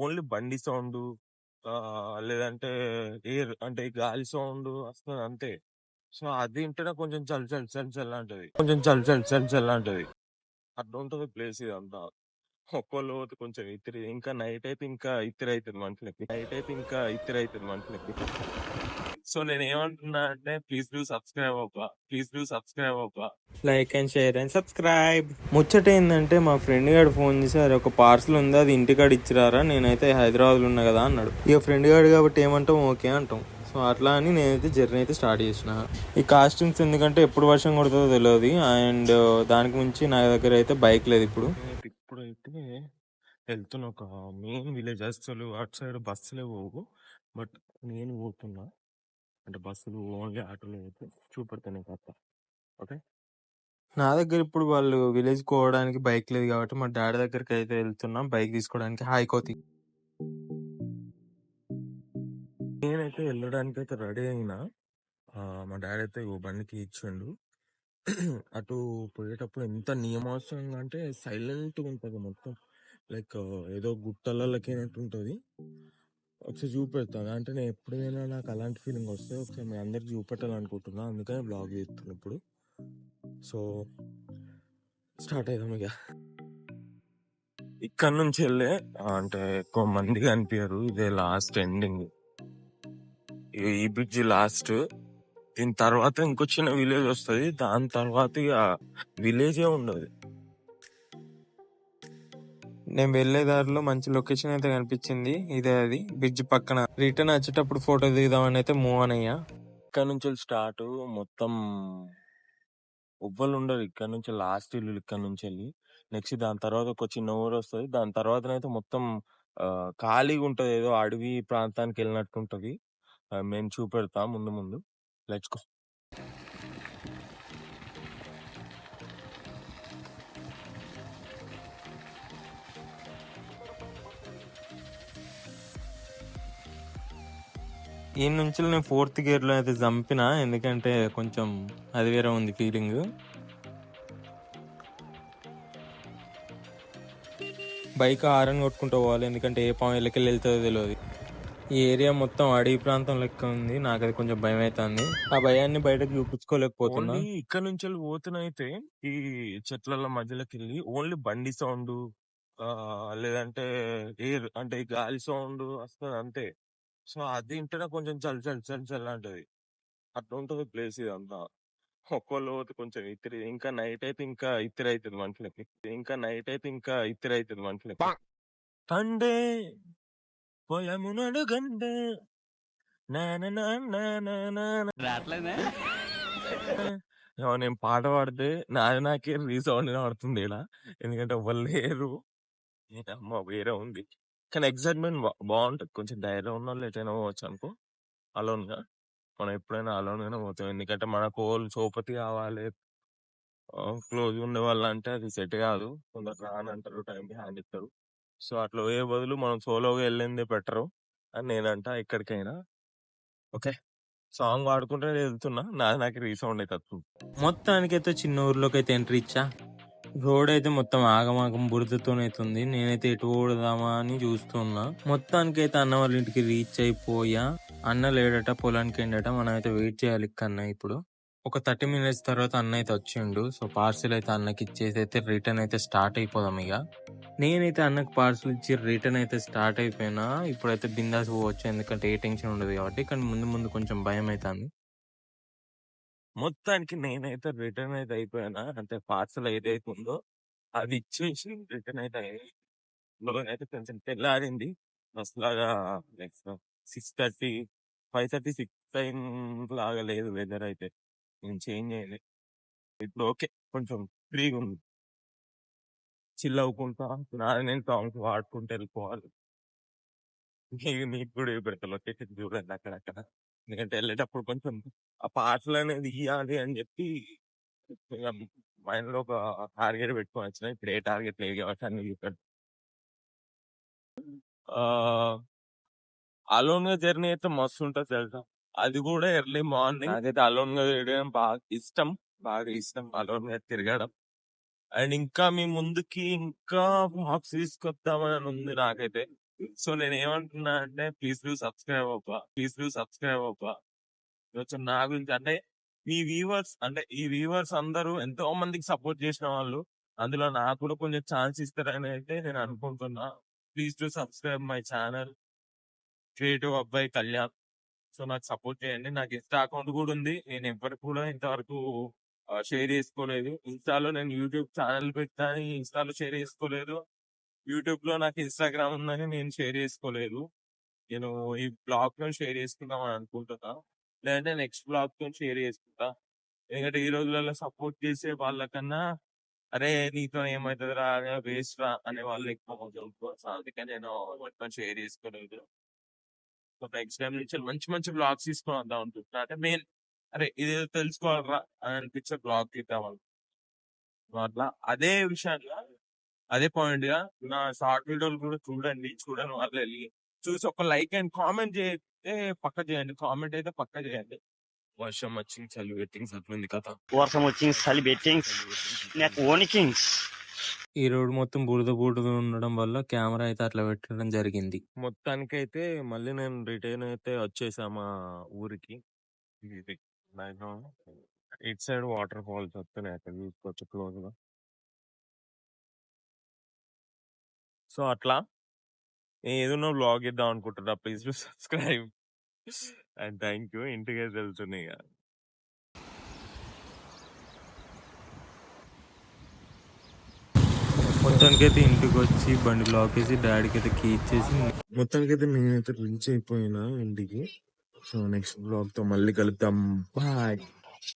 Only బండి sound లేదంటే air అంటే గాలి సౌండ్ వస్తుంది అంతే. సో అది వింటేనే కొంచెం చల్ చల్ చల్ చల్ అంటది, కొంచెం చల్ చల్ చల్ చల్ అంటది. అట్లా ఉంటది ప్లేస్ ఇదంతా. ఒక్కోళ్ళు పోతే కొంచెం ఇతిరి, ఇంకా నైట్ అయితే ఇంకా ఇతిరి అవుతుంది మనుషులకి, నైట్ అయితే ఇంకా ఇతిరి అవుతుంది మనుషులకి. సో నేను ఏమంటున్నా అంటే ప్లీజ్ డూ సబ్స్క్రైబ్ అవ్వ. Like and share and subscribe. ముచ్చట ఏంటంటే మా ఫ్రెండ్ గారు ఫోన్ చేసి "అరే, ఒక పార్సల్ ఉంది, అది ఇంటికాడ ఇచ్చిరారా, నేనైతే హైదరాబాద్లో ఉన్నా కదా" అన్నాడు. ఇక ఫ్రెండ్ గారు కాబట్టి ఏమంటాం, ఓకే అంటాం. సో అట్లా అని నేనైతే జర్నీ అయితే స్టార్ట్ చేసిన. ఈ కాస్ట్యూమ్స్ ఎందుకంటే ఎప్పుడు వర్షం కొడుతుందో తెలియదు, అండ్ దానికి మించి నా దగ్గర అయితే బైక్ లేదు ఇప్పుడు. ఇప్పుడైతే వెళ్తున్నా ఒక మెయిన్ విలేజ్. అసలు అటు సైడ్ బస్సులే పోవు, బట్ నేను పోతున్నా. అంటే బస్సులు ఓన్లీ ఆటోలు అయితే చూపెడతాను కథ. ఓకే, నా దగ్గర ఇప్పుడు వాళ్ళు విలేజ్ పోవడానికి బైక్ లేదు కాబట్టి మా డాడీ దగ్గరికి అయితే వెళ్తున్నాం బైక్ తీసుకోవడానికి. హాయ్ కోతి. నేనైతే వెళ్ళడానికి అయితే రెడీ అయినా. మా డాడీ అయితే ఓ బండికి ఇచ్చిండు. అటు పోయేటప్పుడు ఎంత నియమాసంగా అంటే సైలెంట్గా ఉంటుంది మొత్తం, లైక్ ఏదో గుట్టలకి ఉంటుంది. ఒకసారి చూపెడతాను, అంటే నేను ఎప్పుడైనా నాకు అలాంటి ఫీలింగ్ వస్తే ఒకసారి మీ అందరికి చూపెట్టాలనుకుంటున్నా, అందుకని బ్లాగ్ చేస్తాను ఇప్పుడు. సో స్టార్ట్ అయిదాం ఇక. ఇక్కడ నుంచి వెళ్ళే అంటే ఎక్కువ మంది కనిపించారు, ఇదే లాస్ట్ ఎండింగ్, ఈ బ్రిడ్జ్ లాస్ట్. దీని తర్వాత ఇంకో చిన్న విలేజ్ వస్తుంది, దాని తర్వాత ఇక విలేజే ఉండదు. నేను వెళ్లే దారిలో మంచి లొకేషన్ అయితే కనిపించింది, ఇదే అది బ్రిడ్జ్ పక్కన. రిటర్న్ వచ్చేటప్పుడు ఫోటో దిగుదామని అయితే మూవ్ ఆన్ అయ్యా. ఇక్కడ నుంచి స్టార్ట్ మొత్తం ఉవ్వలు ఉండదు. ఇక్కడ నుంచి లాస్ట్ ఇల్లు ఇక్కడ నుంచి వెళ్ళి నెక్స్ట్ దాని తర్వాత ఒక చిన్న ఊరు వస్తుంది. దాని తర్వాత అయితే మొత్తం ఖాళీగా ఉంటది, ఏదో అడవి ప్రాంతానికి వెళ్ళినట్టు ఉంటది. మేము చూపెడతా ముందు ముందు. Let's go. ఈ నుంచి నేను 4th గేర్లో అయితే చంపిన, ఎందుకంటే కొంచెం అది వేరే ఉంది ఫీలింగ్. బైక్ హారన్ కొట్టుకుంటూ పోవాలి, ఎందుకంటే ఏ పాయింట్లకి వెళ్తుందో తెలియదు. ఈ ఏరియా మొత్తం అడవి ప్రాంతం లెక్క ఉంది, నాకు అది కొంచెం భయం అవుతుంది. ఆ భయాన్ని బయటకు చూపించుకోలేకపోతున్నా. ఓన్లీ ఇక్కడ నుంచి వెళ్ళి పోతున్నైతే ఈ చెట్ల మధ్యలోకి వెళ్ళి ఓన్లీ బండి సౌండ్ లేదంటే ఎయిర్ అంటే గాలి సౌండ్ వస్తుంది అంతే. సో అది వింటేనే కొంచెం చల్ చల్ చల్ చల్ అంటది. అట్లా ఉంటది ప్లేస్ ఇదంతా. ఒక్కోళ్ళు పోతే కొంచెం ఇతిరి, ఇంకా నైట్ అయితే ఇంకా ఇతిరి అవుతుంది మనుషులకి. కండే పొలమునడు గండే నేను పాట పాడితే నాకే రీసౌండ్ పడుతుంది ఇలా, ఎందుకంటే ఎవ్వరు లేరు. అమ్మ వేరే ఉంది, కానీ ఎక్సైట్మెంట్ బాగుంటది. కొంచెం ధైర్యం ఉన్న వాళ్ళు ఎటైనా పోవచ్చు అనుకో. అలోన్ గా మనం ఎప్పుడైనా అలోన్ గానే పోతాం, ఎందుకంటే మనకు ఓళ్ళు సోపతి కావాలి, క్లోజ్ ఉండే వాళ్ళు అంటే అది సెట్ కాదు. కొందరు రానంటారు, టైంకి హ్యాండ్ ఇస్తారు. సో అట్లా పోయే బదులు మనం సోలోగా వెళ్ళిందే బెటరు అని నేనంట ఎక్కడికైనా. ఓకే, సాంగ్ పాడుకుంటే వెళ్తున్నా, నాకు రీసౌండ్ అయితే వస్తుంది. మొత్తానికైతే చిన్న ఊర్లోకి అయితే ఎంట్రీ ఇచ్చా. రోడ్ అయితే మొత్తం ఆగమాగం బురదతోనైతుంది. నేనైతే ఎటు పోదామా అని చూస్తున్నా. మొత్తానికైతే అన్న వాళ్ళ ఇంటికి రీచ్ అయిపోయా. అన్న లేడట, పొలానికి ఏంటట. మనం అయితే వెయిట్ చేయాలి కన్నా. ఇప్పుడు ఒక 30 minutes తర్వాత అన్న అయితే వచ్చిండు. సో పార్సిల్ అయితే అన్నకి ఇచ్చేసి అయితే రిటర్న్ అయితే స్టార్ట్ అయిపోదాం ఇక. నేనైతే అన్నకి పార్సిల్ ఇచ్చి రిటర్న్ అయితే స్టార్ట్ అయిపోయినా. ఇప్పుడైతే బిందాస్ పోవచ్చు, ఎందుకంటే ఏ టెన్షన్ ఉండదు కాబట్టి. కానీ ముందు ముందు కొంచెం భయం అవుతుంది. మొత్తానికి నేనైతే రిటర్న్ అయితే అయిపోయానా, అంటే పార్సల్ ఏదైతే ఉందో అది ఇచ్చేసి రిటర్న్ అయితే అయ్యాయి. అయితే కొంచెం తెల్లారింది, బస్ లాగా లైక్ 6:30, 5:30, 6 టైం లాగా లేదు వెదర్ అయితే. నేను చేంజ్ చేయలేదు ఇప్పుడు. ఓకే, కొంచెం ఫ్రీగా ఉంది, చిల్ అవ్వుకుంటా నేను సాంగ్స్ వాడుకుంటూ వెళ్ళిపోవాలి. నీకు కూడా పెడతా లొకేషన్ చూడండి అక్కడక్కడ, ఎందుకంటే వెళ్ళేటప్పుడు కొంచెం ఆ పాటలు అనేది ఇయ్యాలి అని చెప్పి మైండ్ లో ఒక టార్గెట్ పెట్టుకొని వచ్చిన. ఇప్పుడు ఏ టార్గెట్ లేదు కాబట్టి అన్ని చూపెడతా. అలోన్ గా జర్నీ అయితే మస్తు ఉంటుంది తెలుసా, అది కూడా ఎర్లీ మార్నింగ్. నాకైతే అలోన్ గా తిరగడం బాగా ఇష్టం అలోన్ గా తిరగడం. అండ్ ఇంకా మీ ముందుకి ఇంకా బ్లాగ్స్ తీసుకొద్దామని ఉంది నాకైతే. సో నేనేమంటున్నా అంటే ప్లీజ్ డూ సబ్స్క్రైబ్ అవ్వ. కొంచెం నా గురించి అంటే ఈ వ్యూవర్స్ అందరూ ఎంతో మందికి సపోర్ట్ చేసిన వాళ్ళు, అందులో నాకు కూడా కొంచెం ఛాన్స్ ఇస్తారని అయితే నేను అనుకుంటున్నా. Please do subscribe my channel creative అబ్బాయి కళ్యాణ్. సో నాకు సపోర్ట్ చేయండి. నాకు ఇన్స్టా అకౌంట్ కూడా ఉంది. నేను ఎవరికి కూడా ఇంతవరకు షేర్ చేసుకోలేదు. ఇన్స్టాలో నేను యూట్యూబ్ ఛానల్ పెట్టాను, ఇన్స్టాలో షేర్ చేసుకోలేదు. యూట్యూబ్ లో నాకు ఇన్స్టాగ్రామ్ ఉందని నేను షేర్ చేసుకోలేదు. నేను ఈ బ్లాగ్ తో షేర్ చేసుకుందాం అని అనుకుంటున్నా, లేదంటే నెక్స్ట్ బ్లాగ్ తో షేర్ చేసుకుంటా. ఎందుకంటే ఈ రోజులలో సపోర్ట్ చేసే వాళ్ళకన్నా అరే నీతో ఏమవుతుంది రా, వేస్ట్ రా అనే వాళ్ళు ఎక్కువ ఉంటారు. సో అందుకే నేను మొత్తం షేర్ చేసుకోలేదు. నెక్స్ట్ టైం నుంచి మంచి మంచి బ్లాగ్స్ తీసుకొని వద్దాం అనుకుంటున్నా. అంటే మెయిన్ అరే ఇది తెలుసుకోవాలరా అని అనిపించే బ్లాగ్ తీద్దామని అట్లా. అదే విషయంగా అదే పాయింట్ గా నా షార్ట్ వీడియోలు కూడా చూడని వాళ్ళు వెళ్ళి చూసి ఒక లైక్ అండ్ కామెంట్ చేస్తే పక్క చేయండి. కామెంట్ అయితే పక్క చేయండి. వర్షం వచ్చింది, చలి వెట్టింగ్స్ అట్లుంది కథ. వర్షం వచ్చింది, చలి బెట్టింగ్స్, నాకు ఓనికింగ్స్. ఈ రోడ్ మొత్తం బురద ఉండడం వల్ల కెమెరా అయితే అట్లా పెట్టడం జరిగింది. మొత్తానికైతే మళ్ళీ నేను రిటర్న్ అయితే వచ్చేసా మా ఊరికి. ఇది background. ఇటు సైడ్ వాటర్ ఫాల్స్ వస్తున్నాయి, అక్కడ చూసుకోవచ్చు క్లోజ్ గా. సో అట్లా నేను ఏదైనా బ్లాగ్ ఇద్దాం అనుకుంటున్నా. Please subscribe and thank you. ఇంటికి వెళ్తున్నాయి ఇక. మొత్తానికైతే ఇంటికి వచ్చి బండి లాక్ వేసి డాడీకి అయితే కీ ఇచ్చేసి మొత్తానికైతే నేనైతే రీచ్ అయిపోయినా ఇంటికి. సో నెక్స్ట్ బ్లాగ్ తో మళ్ళీ కలుద్దాం. బాయ్.